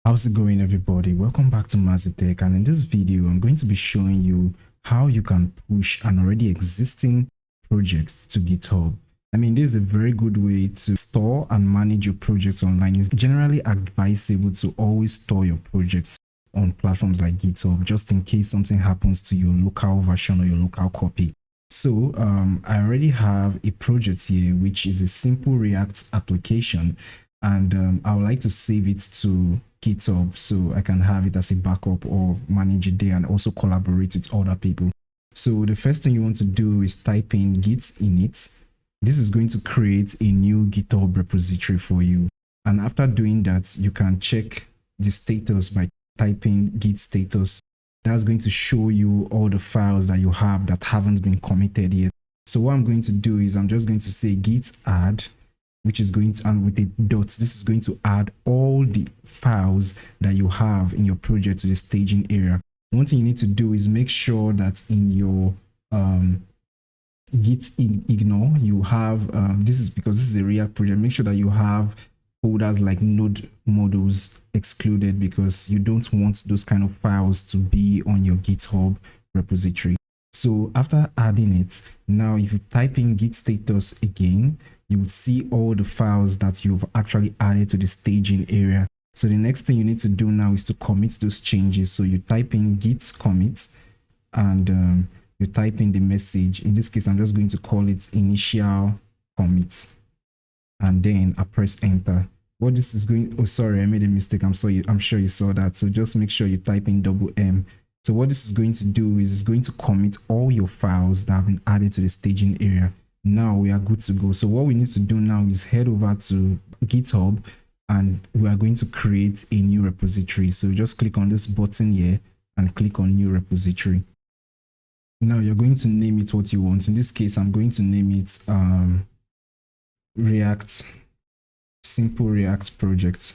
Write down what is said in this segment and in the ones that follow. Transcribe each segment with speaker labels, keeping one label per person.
Speaker 1: How's it going, everybody? Welcome back to Mazitech, and in this video I'm going to be showing you how you can push an already existing project to GitHub. I mean, this is a very good way to store and manage your projects online. It's generally advisable to always store your projects on platforms like GitHub, just in case something happens to your local version or your local copy. So I already have a project here, which is a simple React application, and I would like to save it to GitHub so I can have it as a backup or manage it there and also collaborate with other people. So the first thing you want to do is type in git init. This is going to create a new GitHub repository for you. And after doing that, you can check the status by typing git status. That's going to show you all the files that you have that haven't been committed yet. So what I'm going to do is I'm just going to say git add, which is going to, and with a dot, this is going to add all the files that you have in your project to the staging area. One thing you need to do is make sure that in your git ignore, you have, this is because this is a React project, make sure that you have folders like node models excluded, because you don't want those kind of files to be on your GitHub repository. So after adding it, now if you type in git status again, you would see all the files that you've actually added to the staging area. So the next thing you need to do now is to commit those changes. So you type in git commit and you type in the message. In this case, I'm just going to call it initial commit, and then I press enter. What this is going, oh sorry, I made a mistake. I'm sure you saw that. So just make sure you type in $M. So what this is going to do is it's going to commit all your files that have been added to the staging area. Now we are good to go. So what we need to do now is head over to GitHub and we are going to create a new repository. So just click on this button here and click on new repository. Now you're going to name it what you want. In this case, I'm going to name it simple React project.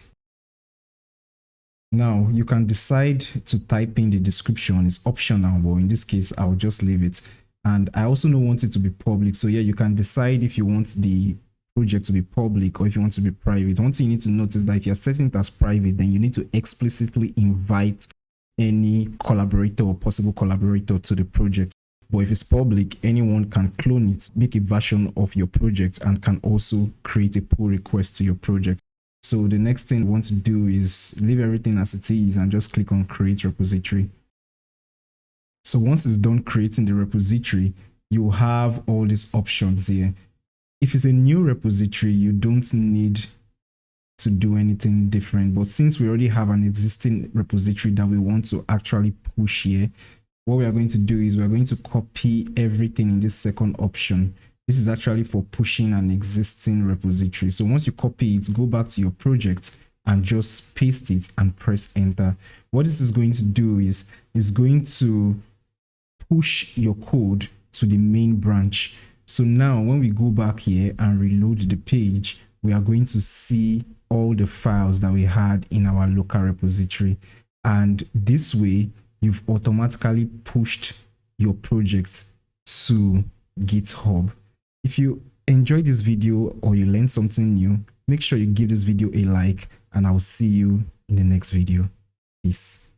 Speaker 1: Now you can decide to type in the description. It's optional, but in this case, I'll just leave it. And I also don't want it to be public. So yeah, you can decide if you want the project to be public or if you want to be private. One thing you need to notice that if you're setting it as private, then you need to explicitly invite any collaborator or possible collaborator to the project. But if it's public, anyone can clone it, make a version of your project, and can also create a pull request to your project. So the next thing you want to do is leave everything as it is and just click on create repository. So once it's done creating the repository, you have all these options here. If it's a new repository, you don't need to do anything different. But since we already have an existing repository that we want to actually push here, what we are going to do is we're going to copy everything in this second option. This is actually for pushing an existing repository. So once you copy it, go back to your project and just paste it and press enter. What this is going to do is it's going to push your code to the main branch. So now when we go back here and reload the page, we are going to see all the files that we had in our local repository. And this way, you've automatically pushed your project to GitHub. If you enjoyed this video or you learned something new, make sure you give this video a like, and I'll see you in the next video. Peace.